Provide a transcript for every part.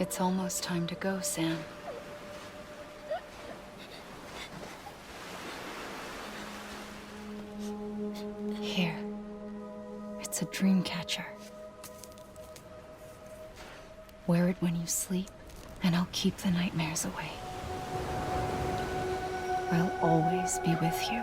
It's almost time to go, Sam. Here. It's a dream catcher. Wear it when you sleep, and I'll keep the nightmares away. I'll always be with you.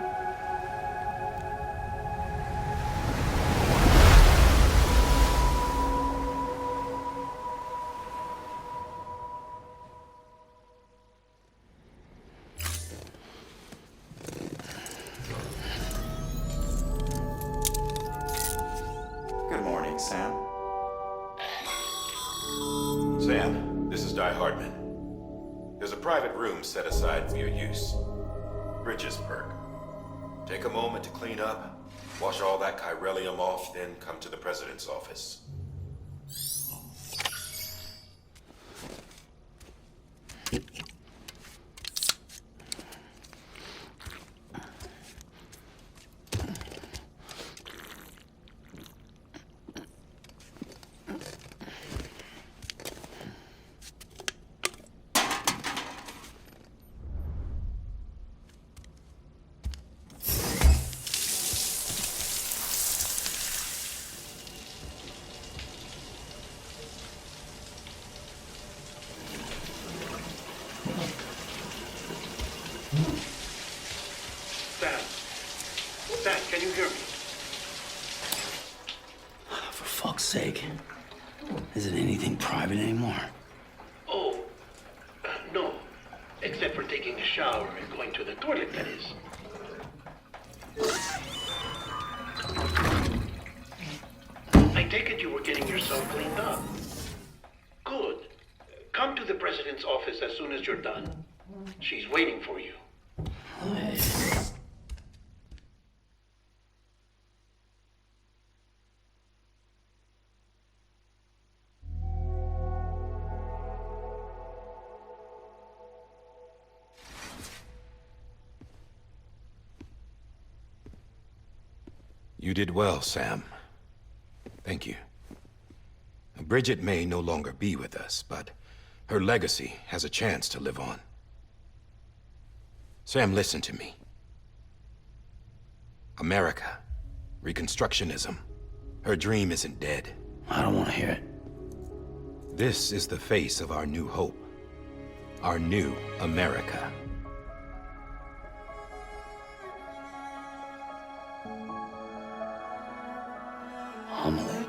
Good morning, Sam. Sam, this is Di Hardman. There's a private room set aside for your use. Bridges perk. Take a moment to clean up, wash all that chiralium off, then come to the president's office. Sam, can you hear me? For fuck's sake. Is it anything private anymore? Oh, no. Except for taking a shower and going to the toilet, that is. I take it you were getting yourself cleaned up. Good. Come to the president's office as soon as you're done. She's waiting for you. You did well, Sam. Thank you. Bridget may no longer be with us, but her legacy has a chance to live on. Sam, listen to me. America, Reconstructionism, her dream isn't dead. I don't want to hear it. This is the face of our new hope. Our new America. Amelie.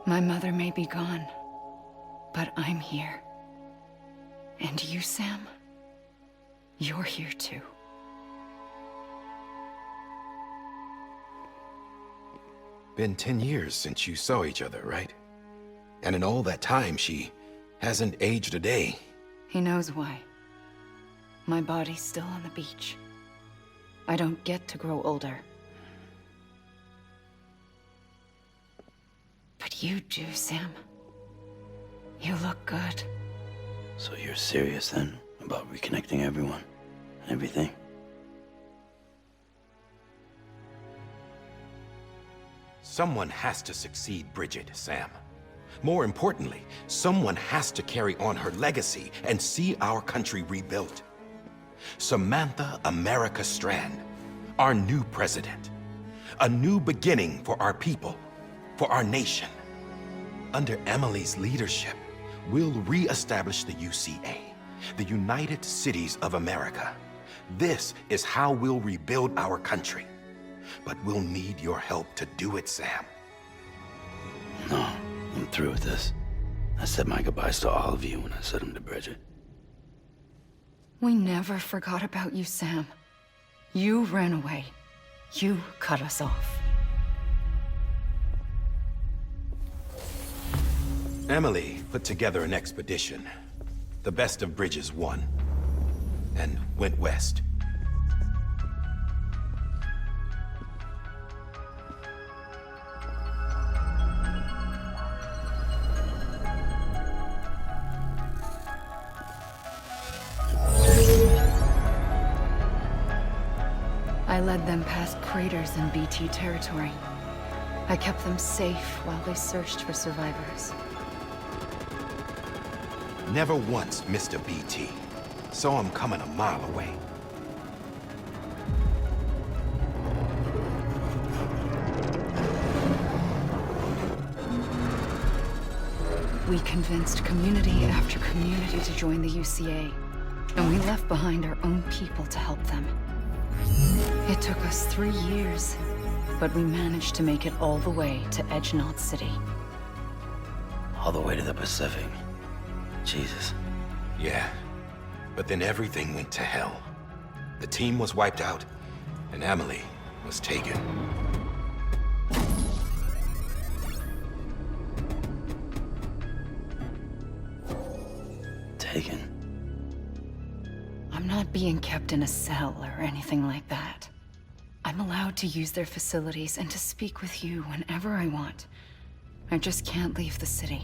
My mother may be gone, but I'm here. And you, Sam? You're here too. Been 10 years since you saw each other, right? And in all that time, she hasn't aged a day. He knows why. My body's still on the beach. I don't get to grow older. But you do, Sam. You look good. So you're serious then about reconnecting everyone and everything? Someone has to succeed Bridget, Sam. More importantly, someone has to carry on her legacy and see our country rebuilt. Samantha America Strand, our new president. A new beginning for our people, for our nation. Under Amelie's leadership, we'll re-establish the UCA, the United Cities of America. This is how we'll rebuild our country. But we'll need your help to do it, Sam. No, I'm through with this. I said my goodbyes to all of you when I said them to Bridget. We never forgot about you, Sam. You ran away. You cut us off. Amelie put together an expedition. The best of Bridges won, and went west. I led them past craters in BT territory. I kept them safe while they searched for survivors. Never once missed a BT. Saw him coming a mile away. We convinced community after community to join the UCA, and we left behind our own people to help them. It took us 3 years, but we managed to make it all the way to Edgenot City. All the way to the Pacific. Jesus. Yeah, but then everything went to hell. The team was wiped out, and Amelie was taken. Taken? I'm not being kept in a cell or anything like that. I'm allowed to use their facilities and to speak with you whenever I want. I just can't leave the city.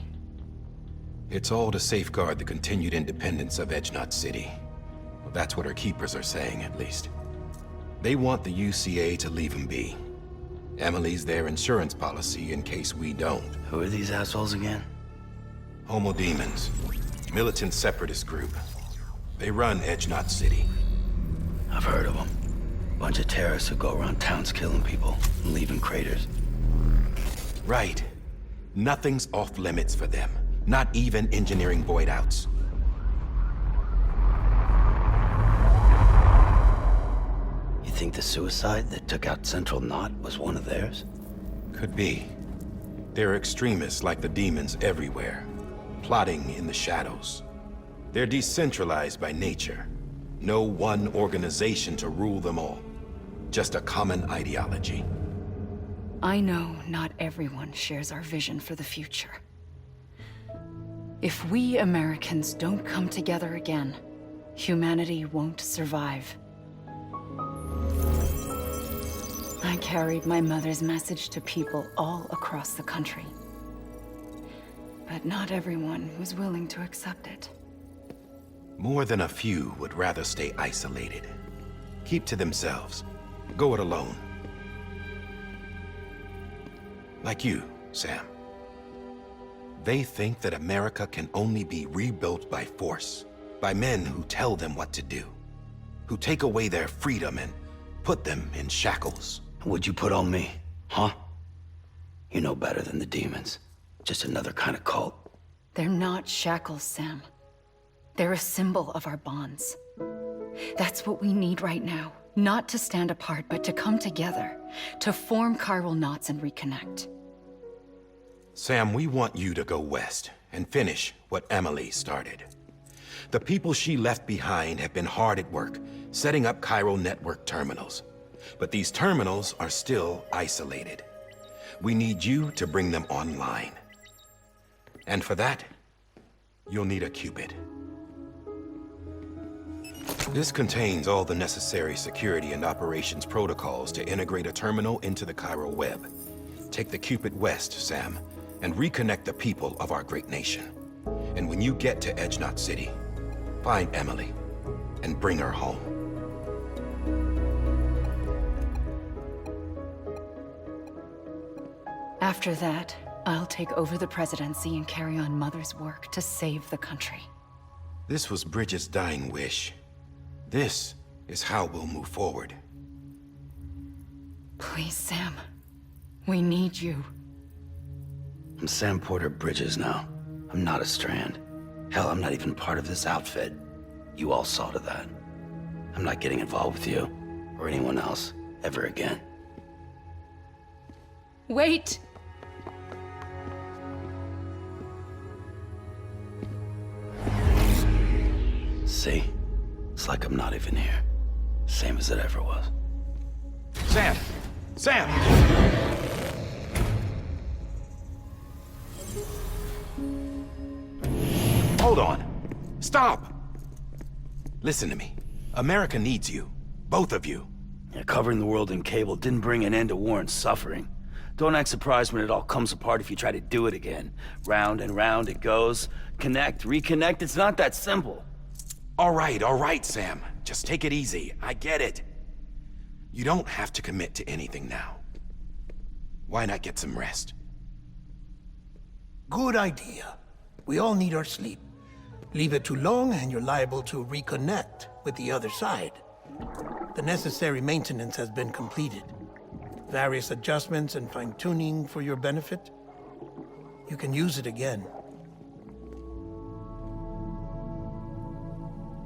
It's all to safeguard the continued independence of Edgenot City. Well, that's what our keepers are saying, at least. They want the UCA to leave him be. Amelie's their insurance policy in case we don't. Who are these assholes again? Homo Demons. Militant separatist group. They run Edgenot City. I've heard of them. Bunch of terrorists who go around towns killing people and leaving craters. Right. Nothing's off limits for them. Not even engineering void outs. You think the suicide that took out Central Knot was one of theirs? Could be. There are extremists like the demons everywhere, plotting in the shadows. They're decentralized by nature. No one organization to rule them all. Just a common ideology. I know not everyone shares our vision for the future. If we Americans don't come together again, humanity won't survive. I carried my mother's message to people all across the country. But not everyone was willing to accept it. More than a few would rather stay isolated. Keep to themselves. Go it alone. Like you, Sam. They think that America can only be rebuilt by force, by men who tell them what to do, who take away their freedom and put them in shackles. What'd you put on me, huh? You know better than the demons. Just another kind of cult. They're not shackles, Sam. They're a symbol of our bonds. That's what we need right now. Not to stand apart, but to come together, to form chiral knots and reconnect. Sam, we want you to go west and finish what Amelie started. The people she left behind have been hard at work, setting up chiral network terminals. But these terminals are still isolated. We need you to bring them online. And for that, you'll need a Cupid. This contains all the necessary security and operations protocols to integrate a terminal into the chiral web. Take the Cupid west, Sam, and reconnect the people of our great nation. And when you get to Edgenot City, find Amelie and bring her home. After that, I'll take over the presidency and carry on Mother's work to save the country. This was Bridget's dying wish. This is how we'll move forward. Please, Sam. We need you. I'm Sam Porter Bridges now. I'm not a Strand. Hell, I'm not even part of this outfit. You all saw to that. I'm not getting involved with you, or anyone else, ever again. Wait! See? It's like I'm not even here. Same as it ever was. Sam! Sam! Hold on. Stop! Listen to me. America needs you. Both of you. Yeah, covering the world in cable didn't bring an end to war and suffering. Don't act surprised when it all comes apart if you try to do it again. Round and round it goes. Connect, reconnect, it's not that simple. All right, Sam. Just take it easy. I get it. You don't have to commit to anything now. Why not get some rest? Good idea. We all need our sleep. Leave it too long and you're liable to reconnect with the other side. The necessary maintenance has been completed. Various adjustments and fine-tuning for your benefit. You can use it again.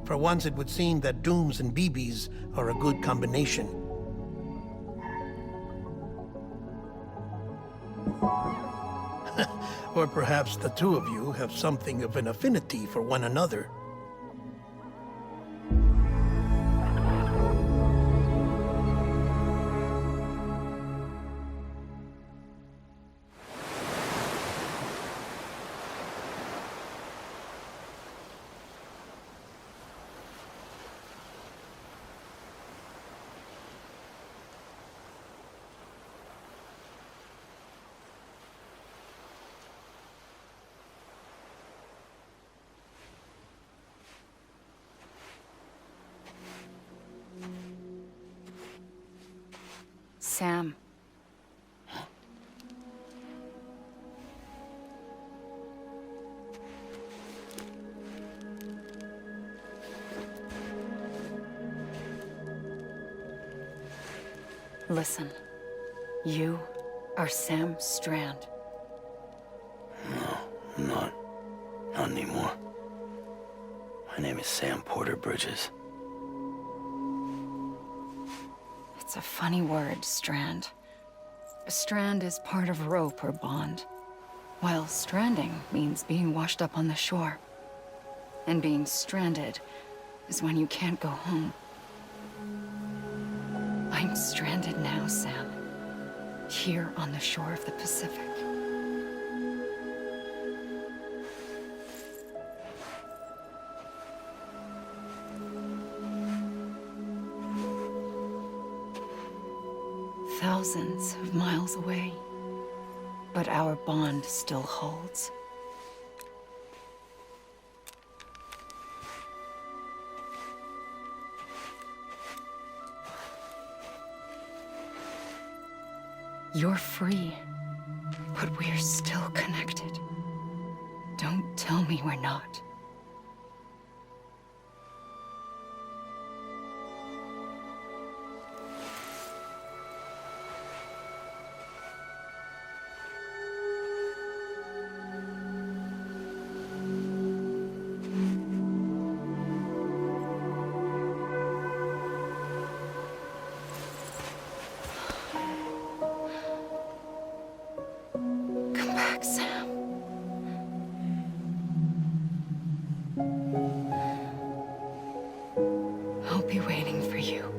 For once, it would seem that Dooms and BBs are a good combination. Or perhaps the two of you have something of an affinity for one another. Sam. Listen. You are Sam Strand. No, I'm not. Not anymore. My name is Sam Porter Bridges. It's a funny word, Strand. A strand is part of rope or bond, while stranding means being washed up on the shore. And being stranded is when you can't go home. I'm stranded now, Sam. Here on the shore of the Pacific. Thousands of miles away, but our bond still holds. You're free, but we're still connected. Don't tell me we're not. Sam. I'll be waiting for you.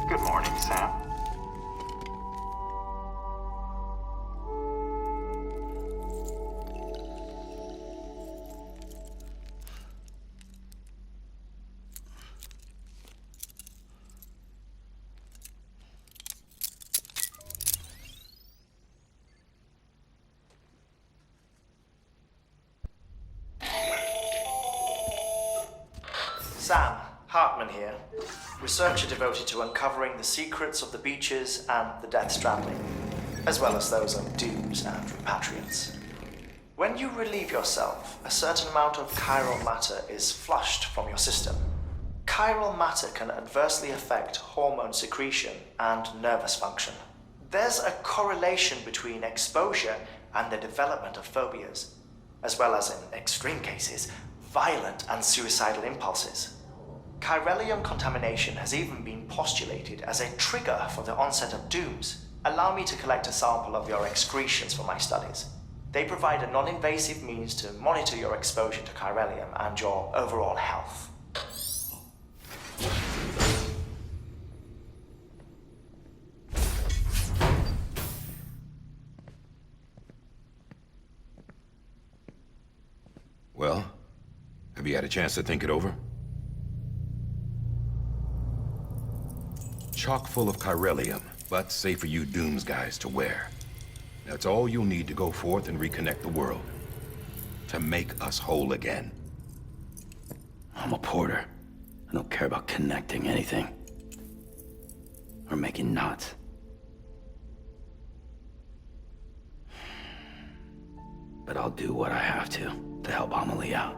Good morning, Sam. Sam, Hartman here, researcher devoted to uncovering the secrets of the beaches and the Death Stranding, as well as those of dooms and repatriants. When you relieve yourself, a certain amount of chiral matter is flushed from your system. Chiral matter can adversely affect hormone secretion and nervous function. There's a correlation between exposure and the development of phobias, as well as, in extreme cases, violent and suicidal impulses. Chiralium contamination has even been postulated as a trigger for the onset of dooms. Allow me to collect a sample of your excretions for my studies. They provide a non-invasive means to monitor your exposure to chiralium and your overall health. Well, have you had a chance to think it over? Chock full of chiralium, but safe for you Dooms guys to wear. That's all you'll need to go forth and reconnect the world. To make us whole again. I'm a porter. I don't care about connecting anything. Or making knots. But I'll do what I have to help Amelie out.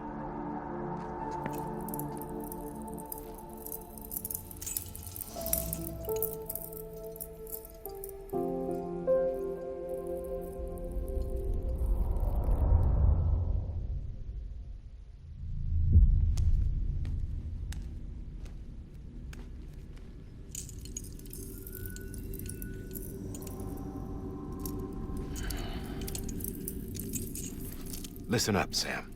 Listen up, Sam.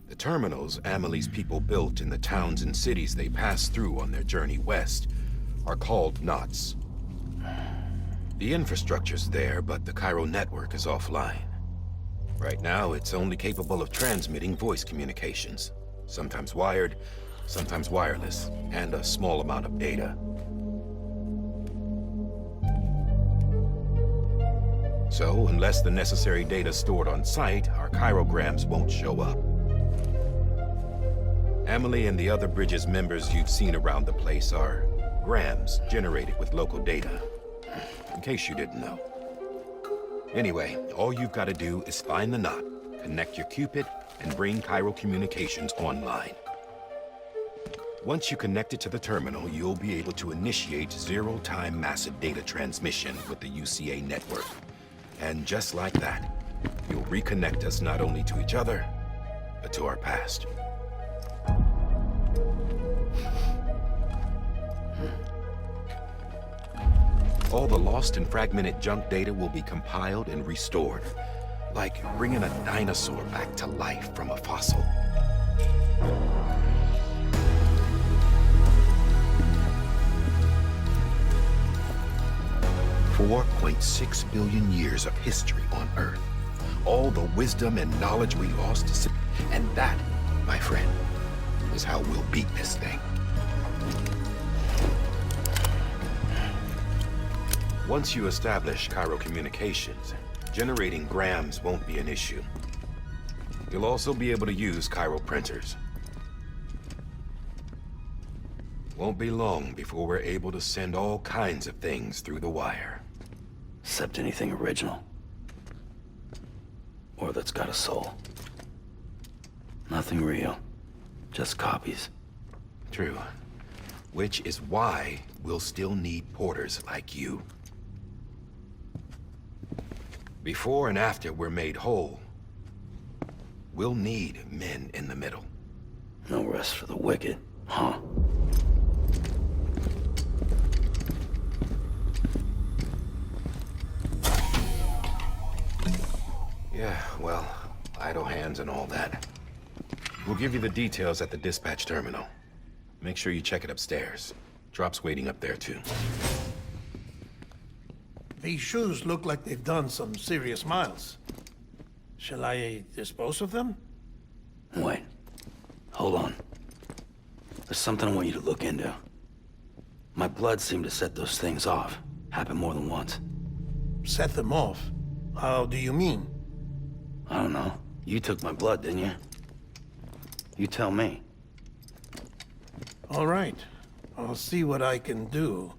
The terminals Amelie's people built in the towns and cities they passed through on their journey west are called knots. The infrastructure's there, but the Cairo network is offline. Right now, it's only capable of transmitting voice communications. Sometimes wired, sometimes wireless, and a small amount of data. So, unless the necessary data stored on site, our chirograms won't show up. Amelie and the other Bridges members you've seen around the place are grams generated with local data. In case you didn't know. Anyway, all you've got to do is find the knot, connect your Cupid, and bring Cairo communications online. Once you connect it to the terminal, you'll be able to initiate zero-time massive data transmission with the UCA network. And just like that, you'll reconnect us not only to each other, but to our past. All the lost and fragmented junk data will be compiled and restored, like bringing a dinosaur back to life from a fossil. $4.6 billion years of history on Earth. All the wisdom and knowledge we lost, and that, my friend, is how we'll beat this thing. Once you establish Cairo communications, generating grams won't be an issue. You'll also be able to use Cairo printers. Won't be long before we're able to send all kinds of things through the wire. Except anything original. Or that's got a soul. Nothing real. Just copies. True. Which is why we'll still need porters like you. Before and after we're made whole, we'll need men in the middle. No rest for the wicked, huh? Yeah, well, idle hands and all that. We'll give you the details at the dispatch terminal. Make sure you check it upstairs. Drop's waiting up there, too. These shoes look like they've done some serious miles. Shall I dispose of them? Wait. Hold on. There's something I want you to look into. My blood seemed to set those things off. Happened more than once. Set them off? How do you mean? I don't know. You took my blood, didn't you? You tell me. All right. I'll see what I can do.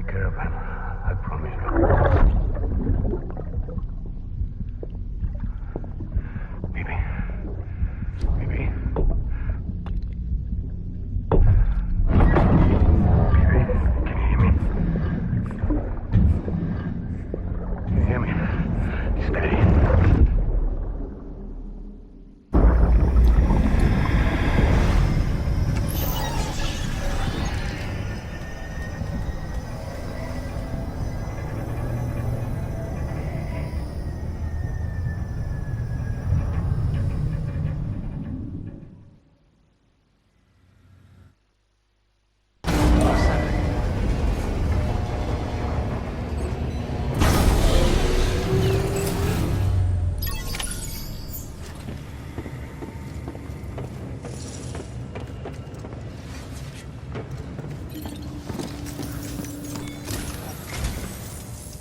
take care of him. I promise you. Baby. Baby. Baby, can you hear me? Can you hear me? Steady.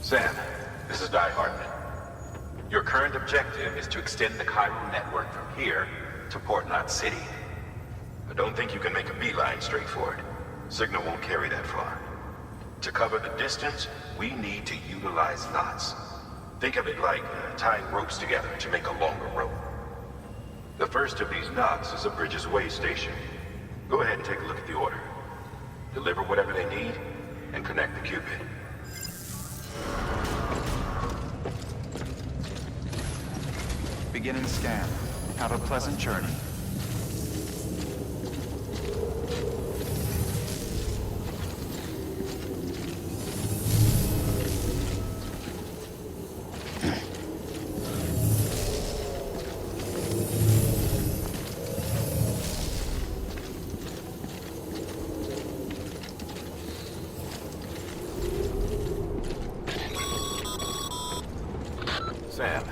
Sam, this is Di Hartman. Your current objective is to extend the chiral network from here to Port Knot City. I don't think you can make a beeline straight for it. Signal won't carry that far. To cover the distance, we need to utilize knots. Think of it like tying ropes together to make a longer rope. The first of these knots is a Bridges Way station. Go ahead and take a look at the order. Deliver whatever they need, and connect the Cupid. Beginning scan. Have a pleasant journey. Sam,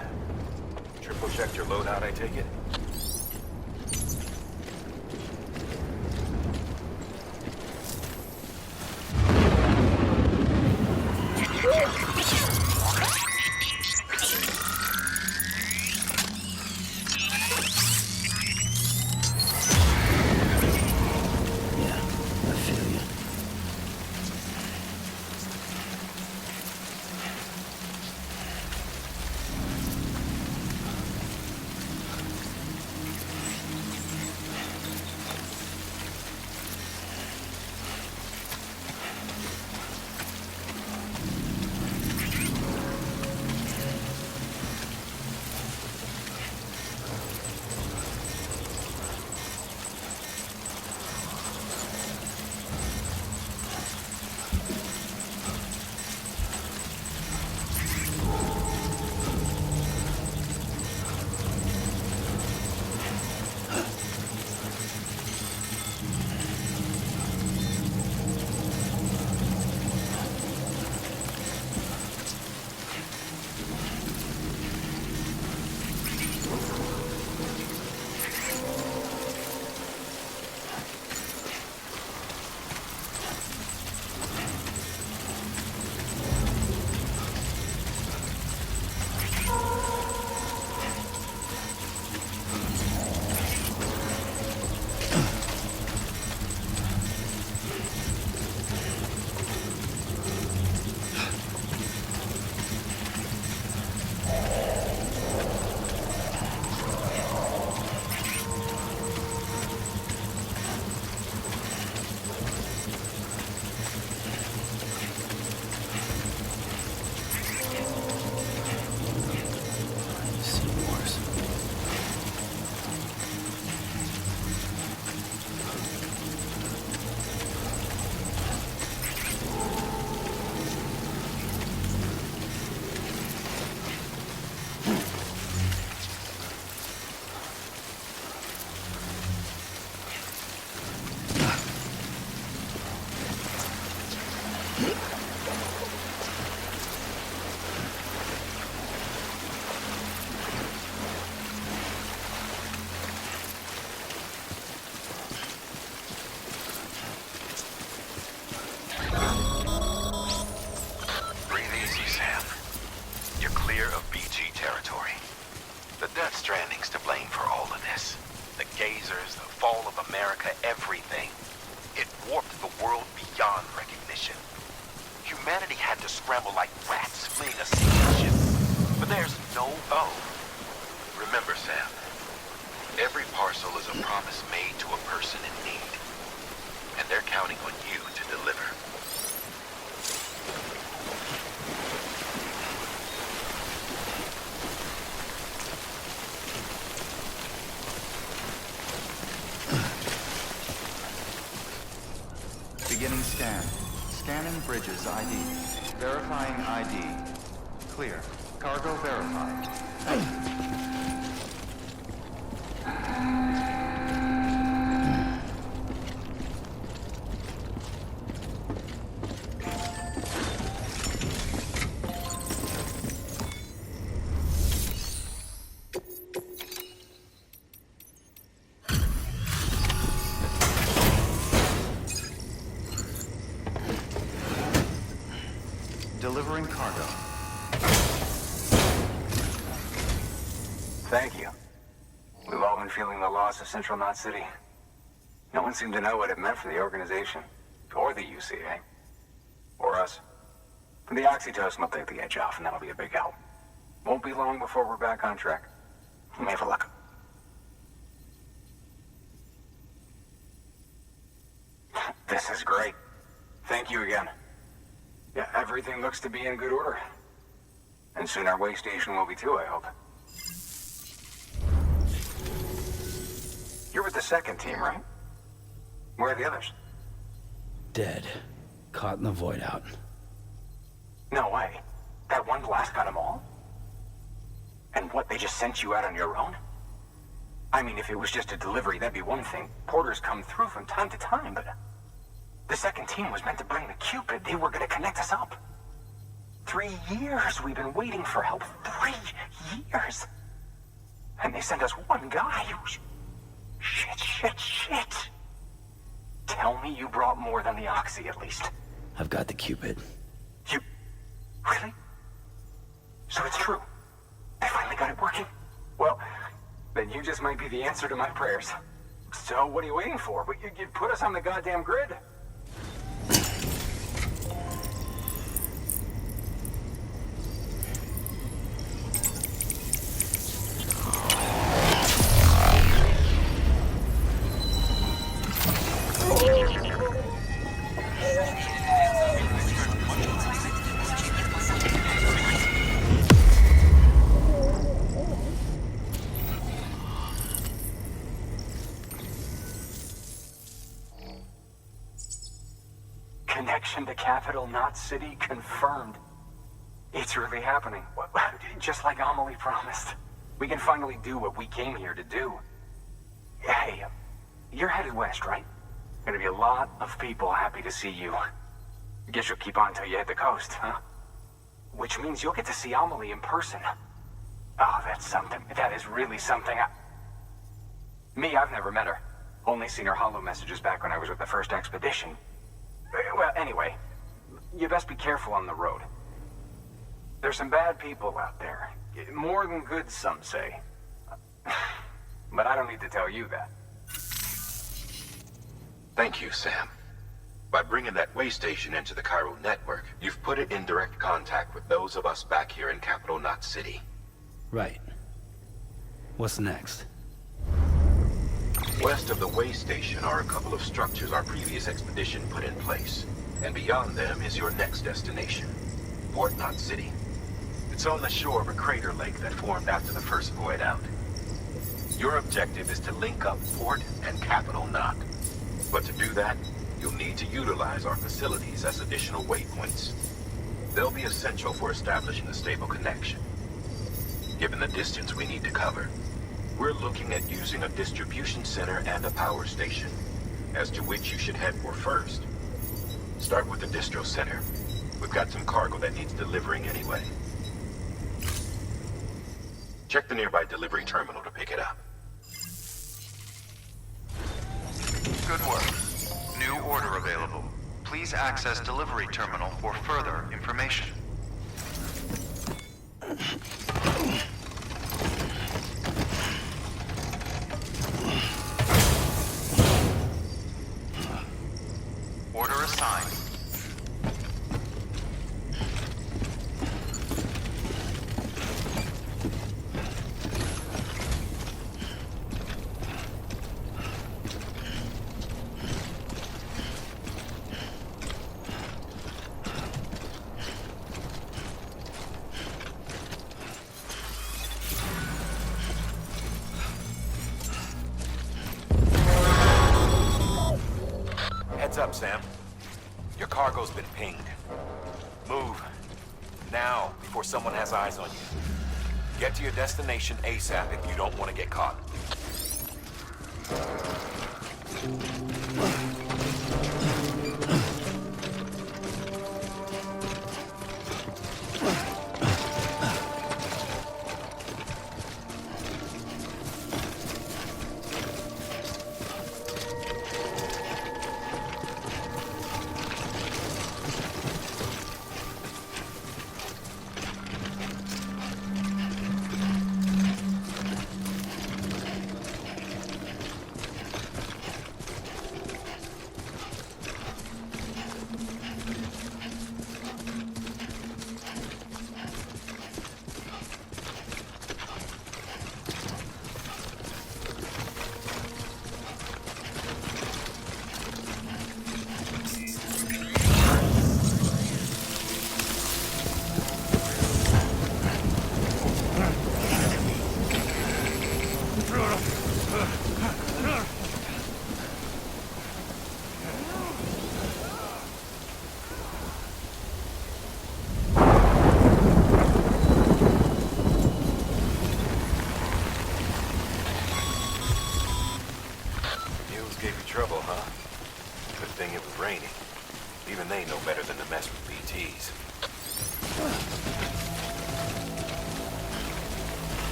triple checked your loadout, I take it? Stranding's to blame for all of this. The gazers, the fall of America, everything. It warped the world beyond recognition. to scramble like rats fleeing a sinking ship. But there's no O. Remember, Sam, every parcel is a promise made to a person in need. And they're counting on you to deliver. Beginning scan. Scanning bridges ID. Verifying ID. Clear. Cargo verified. Thank you. Delivering cargo. Thank you. We've all been feeling the loss of Central Knot City. No one seemed to know what it meant for the organization, or the UCA, or us. The oxytocin will take the edge off, and that'll be a big help. Won't be long before we're back on track. We may have luck. This is great. Thank you again. Yeah, everything looks to be in good order. And soon our way station will be too, I hope. You're with the second team, right? Where are the others? Dead. Caught in the void out. No way. That one blast got them all? And what, they just sent you out on your own? I mean, if it was just a delivery, that'd be one thing. Porters come through from time to time, but... The second team was meant to bring the Cupid. They were gonna connect us up. 3 years we've been waiting for help. 3 years! And they sent us one guy who's... Shit. Tell me you brought more than the Oxy, at least. I've got the Cupid. You... Really? So it's true. They finally got it working? Well, then you just might be the answer to my prayers. So what are you waiting for? You put us on the goddamn grid. Connection to Capital Knot City confirmed. It's really happening. Just like Amelie promised. We can finally do what we came here to do. Hey, you're headed west, right? Gonna be a lot of people happy to see you. Guess you'll keep on till you hit the coast, huh? Which means you'll get to see Amelie in person. Oh, that's something. That is really something. Me, I've never met her. Only seen her holo messages back when I was with the first expedition. Well, anyway, you best be careful on the road. There's some bad people out there. More than good, some say. But I don't need to tell you that. Thank you, Sam. By bringing that way station into the Cairo network, you've put it in direct contact with those of us back here in Capital Knot City. Right. What's next? West of the way station are a couple of structures our previous expedition put in place. And beyond them is your next destination, Port Knot City. It's on the shore of a crater lake that formed after the first void out. Your objective is to link up Port and Capital Knot. But to do that, you'll need to utilize our facilities as additional waypoints. They'll be essential for establishing a stable connection. Given the distance we need to cover, we're looking at using a distribution center and a power station, as to which you should head for first. Start with the distro center. We've got some cargo that needs delivering anyway. Check the nearby delivery terminal to pick it up. Good work. New order available. Please access delivery terminal for further information. Order assigned. Heads up, Sam. Your cargo's been pinged. Move. Now, before someone has eyes on you. Get to your destination ASAP if you don't want to get caught.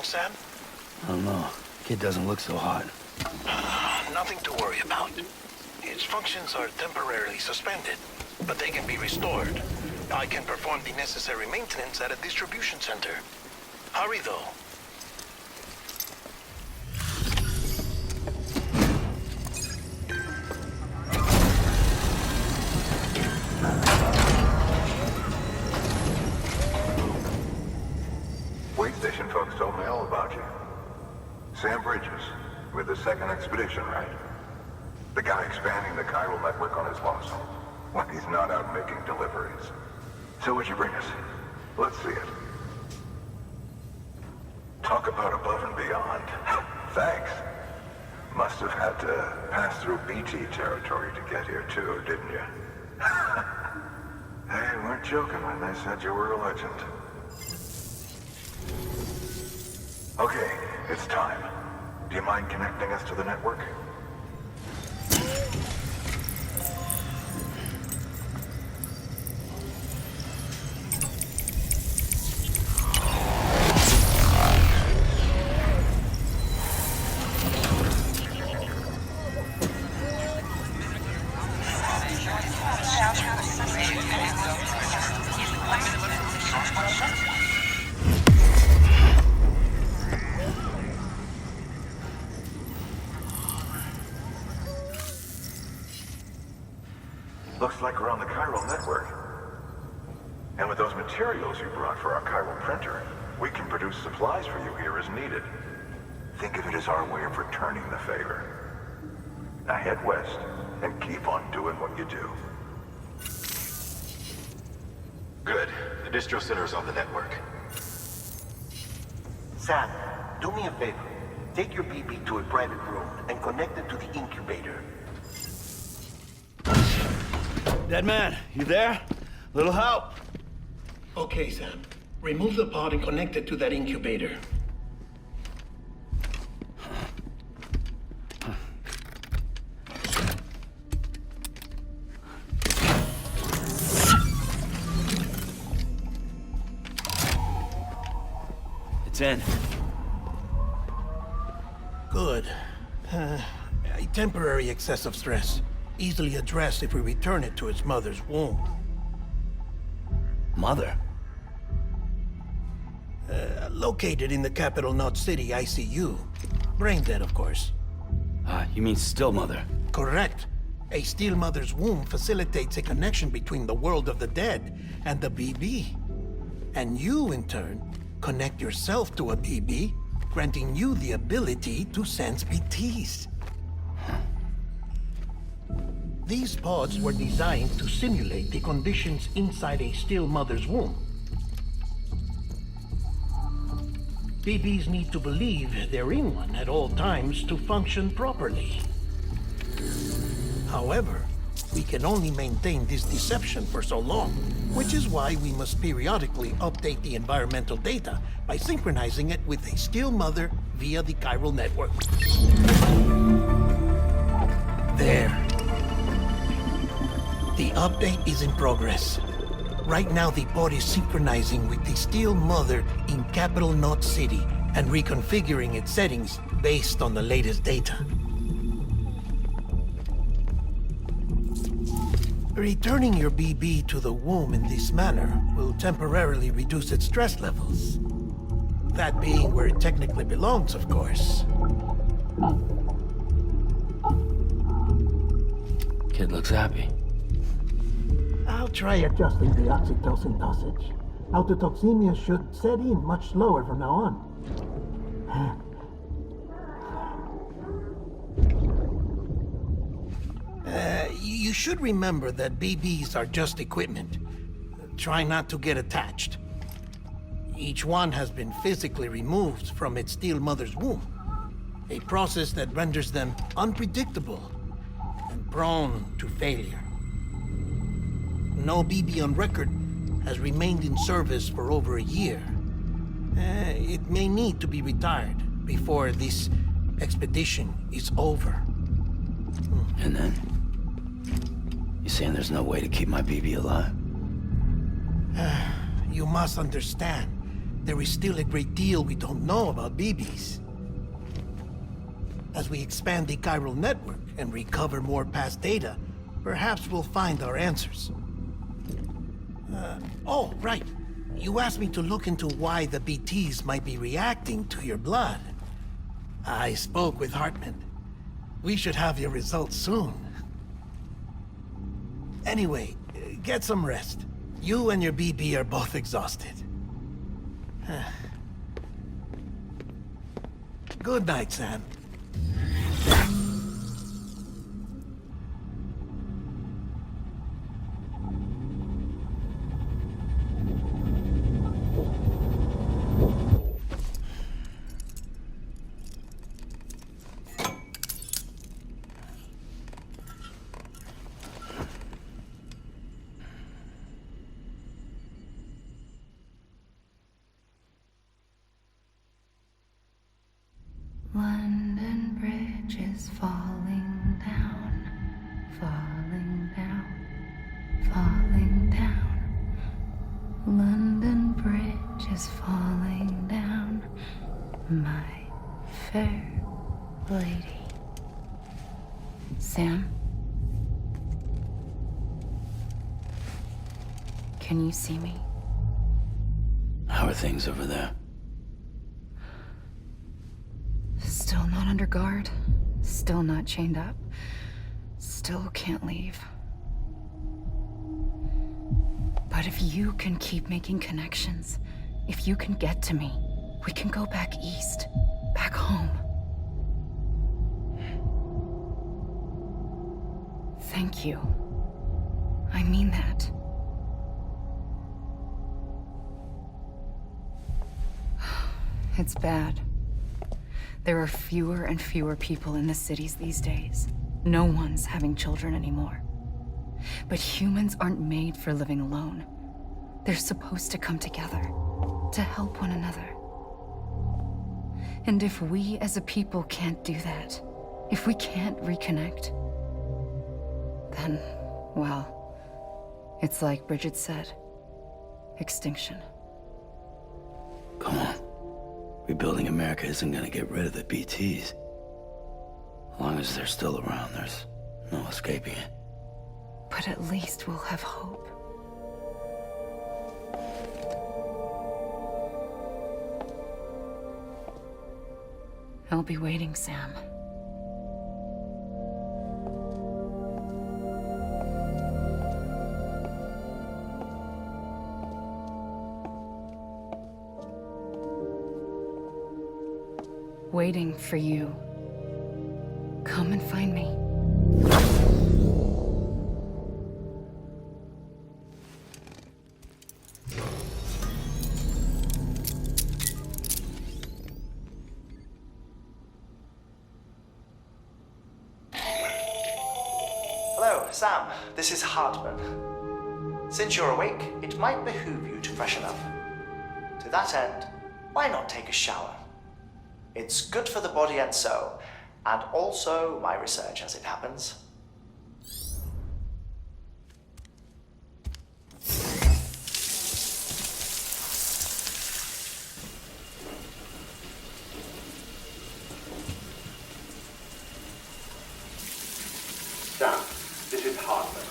Sam? I don't know. Kid doesn't look so hot. Nothing to worry about. Its functions are temporarily suspended, but they can be restored. I can perform the necessary maintenance at a distribution center. Hurry, though. Wait station folks told me all about you. Sam Bridges, with the second expedition, right? The guy expanding the chiral network on his lonesome, when he's not out making deliveries. So what'd you bring us? Let's see it. Talk about above and beyond. Thanks. Must have had to pass through BT territory to get here too, didn't you? They weren't joking when they said you were a legend. Okay, it's time. Do you mind connecting us to the network? Looks like we're on the chiral network. And with those materials you brought for our chiral printer, we can produce supplies for you here as needed. Think of it as our way of returning the favor. Now head west and keep on doing what you do. Good. The distro center's on the network. Sam, do me a favor. Take your BB to a private room and connect it to the incubator. Dead man, you there? Little help? Okay, Sam. Remove the pod and connect it to that incubator. It's in. Good. A temporary excess of stress. Easily addressed if we return it to its mother's womb. Mother? Located in the capital Knot City ICU. Brain dead, of course. You mean still mother? Correct. A still mother's womb facilitates a connection between the world of the dead and the BB. And you, in turn, connect yourself to a BB, granting you the ability to sense BTs. These pods were designed to simulate the conditions inside a still mother's womb. BBs need to believe they're in one at all times to function properly. However, we can only maintain this deception for so long, which is why we must periodically update the environmental data by synchronizing it with a still mother via the chiral network. There. The update is in progress. Right now, the pod is synchronizing with the still mother in Capital Knot City and reconfiguring its settings based on the latest data. Returning your BB to the womb in this manner will temporarily reduce its stress levels. That being where it technically belongs, of course. Kid looks happy. I'll try adjusting the oxytocin dosage. Autotoxemia should set in much slower from now on. You should remember that BBs are just equipment. Try not to get attached. Each one has been physically removed from its still mother's womb. A process that renders them unpredictable and prone to failure. No BB on record has remained in service for over a year. It may need to be retired before this expedition is over. And then? You saying there's no way to keep my BB alive? You must understand, there is still a great deal we don't know about BBs. As we expand the chiral network and recover more past data, perhaps we'll find our answers. Oh, right. You asked me to look into why the BTs might be reacting to your blood. I spoke with Hartman. We should have your results soon. Anyway, get some rest. You and your BB are both exhausted. Good night, Sam. London Bridge is falling down, falling down, falling down. London Bridge is falling down, my fair lady. Sam? Can you see me? How are things over there? Still not under guard, still not chained up, still can't leave. But if you can keep making connections, if you can get to me, we can go back east, back home. Thank you. I mean that. It's bad. There are fewer and fewer people in the cities these days. No one's having children anymore. But humans aren't made for living alone. They're supposed to come together, to help one another. And if we as a people can't do that, if we can't reconnect, then, well, it's like Bridget said, extinction. Come on. Rebuilding America isn't gonna get rid of the BTs. As long as they're still around, there's no escaping it. But at least we'll have hope. I'll be waiting, Sam. Waiting for you. Come and find me. Sam, this is Hartman. Since you're awake, it might behoove you to freshen up. To that end, why not take a shower? It's good for the body and soul, and also my research as it happens. Sam, this is Hartman.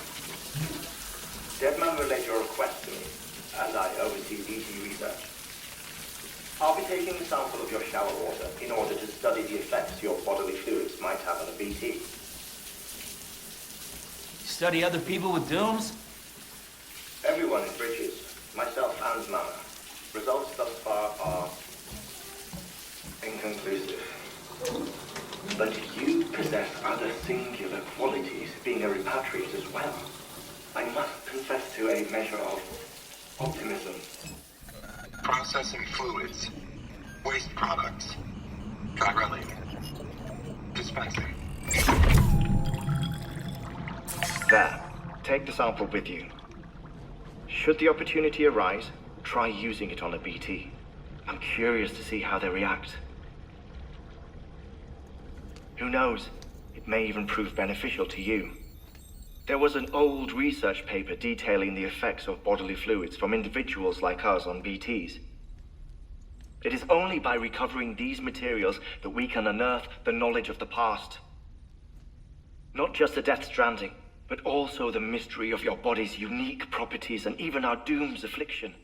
Deadman relayed your request to me, and I oversee BT research. I'll be taking a sample of your shower water in order to study the effects your bodily fluids might have on a BT. Study other people with dooms? Everyone in Bridges, myself and Mama. Results thus far are inconclusive. But you possess other singular qualities, being a repatriate as well. I must confess to a measure of optimism. Processing fluids. Waste products. Drilling. Dispensing. There. Take the sample with you. Should the opportunity arise, try using it on a BT. I'm curious to see how they react. Who knows? It may even prove beneficial to you. There was an old research paper detailing the effects of bodily fluids from individuals like us on BTs. It is only by recovering these materials that we can unearth the knowledge of the past. Not just the Death Stranding, but also the mystery of your body's unique properties and even our doom's affliction.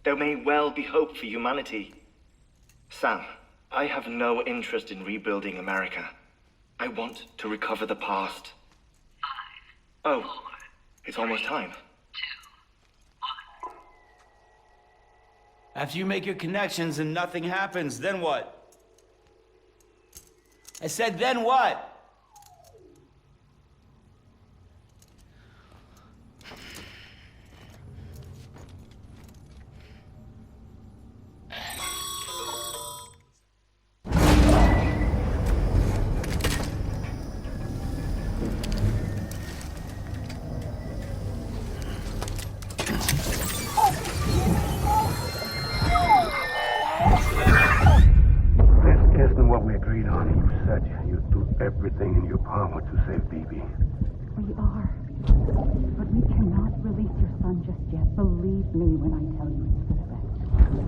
There may well be hope for humanity. Sam, I have no interest in rebuilding America. I want to recover the past. 5, 4, oh, it's almost time. 2, 1. After you make your connections and nothing happens, then what? I said, then what? Everything in your power to save BB. We are. But we cannot release your son just yet. Believe me when I tell you it's for the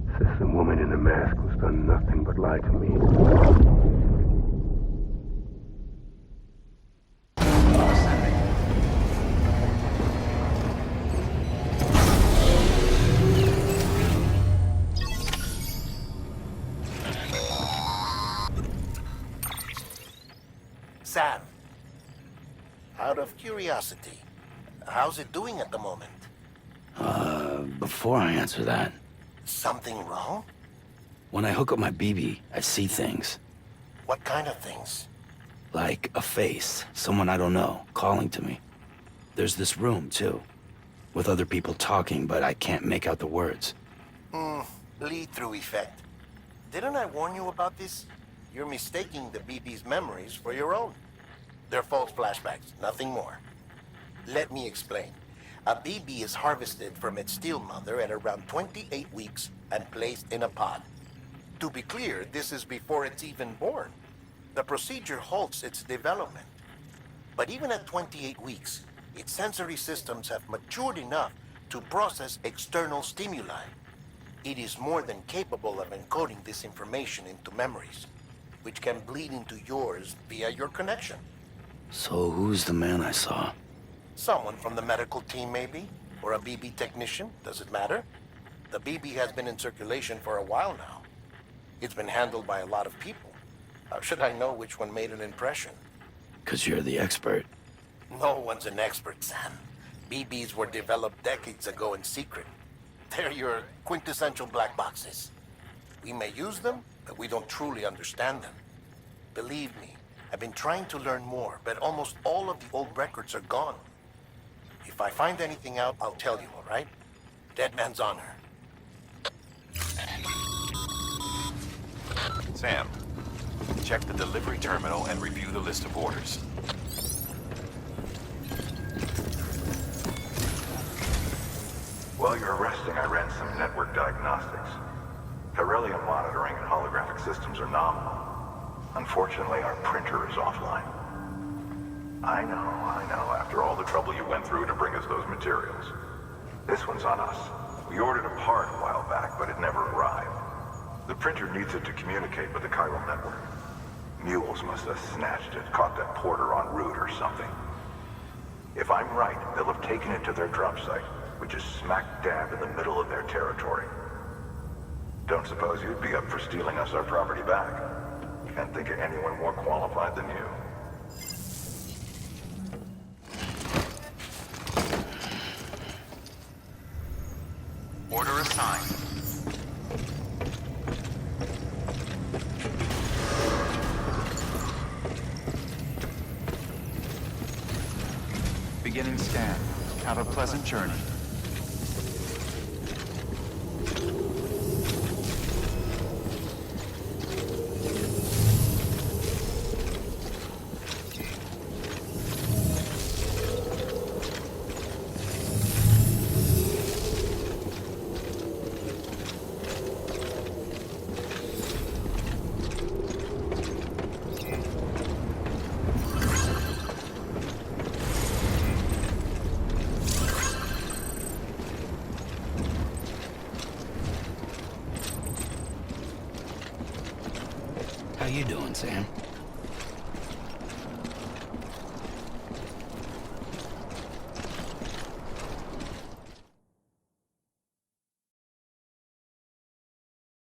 best. Says the woman in the mask who's done nothing but lie to me. Sam, out of curiosity, how's it doing at the moment? Before I answer that, Something wrong? when I hook up my BB, I see things. What kind of things? Like a face, someone I don't know, calling to me. There's this room, too, with other people talking, but I can't make out the words. Lead-through effect. Didn't I warn you about this? You're mistaking the BB's memories for your own. They're false flashbacks, nothing more. Let me explain. A BB is harvested from its steel mother at around 28 weeks and placed in a pod. To be clear, this is before it's even born. The procedure halts its development. But even at 28 weeks, its sensory systems have matured enough to process external stimuli. It is more than capable of encoding this information into memories, which can bleed into yours via your connection. So who's the man I saw? Someone from the medical team, maybe? Or a BB technician? Does it matter? The BB has been in circulation for a while now. It's been handled by a lot of people. How should I know which one made an impression? 'Cause you're the expert. No one's an expert, Sam. BBs were developed decades ago in secret. They're your quintessential black boxes. We may use them, but we don't truly understand them. Believe me, I've been trying to learn more, but almost all of the old records are gone. If I find anything out, I'll tell you, all right? Dead man's honor. Sam, Check the delivery terminal and review the list of orders. While you're resting, I ran some network diagnostics. Beryllium monitoring and holographic systems are nominal. Unfortunately, our printer is offline. I know. After all the trouble you went through to bring us those materials. This one's on us. We ordered a part a while back, but it never arrived. The printer needs it to communicate with the chiral network. Mules must have snatched it, caught that porter en route or something. If I'm right, they'll have taken it to their drop site, which is smack dab in the middle of their territory. Don't suppose you'd be up for stealing us our property back? Can't think of anyone more qualified than you. Order assigned. Beginning scan. Have a pleasant journey. How you doing, Sam?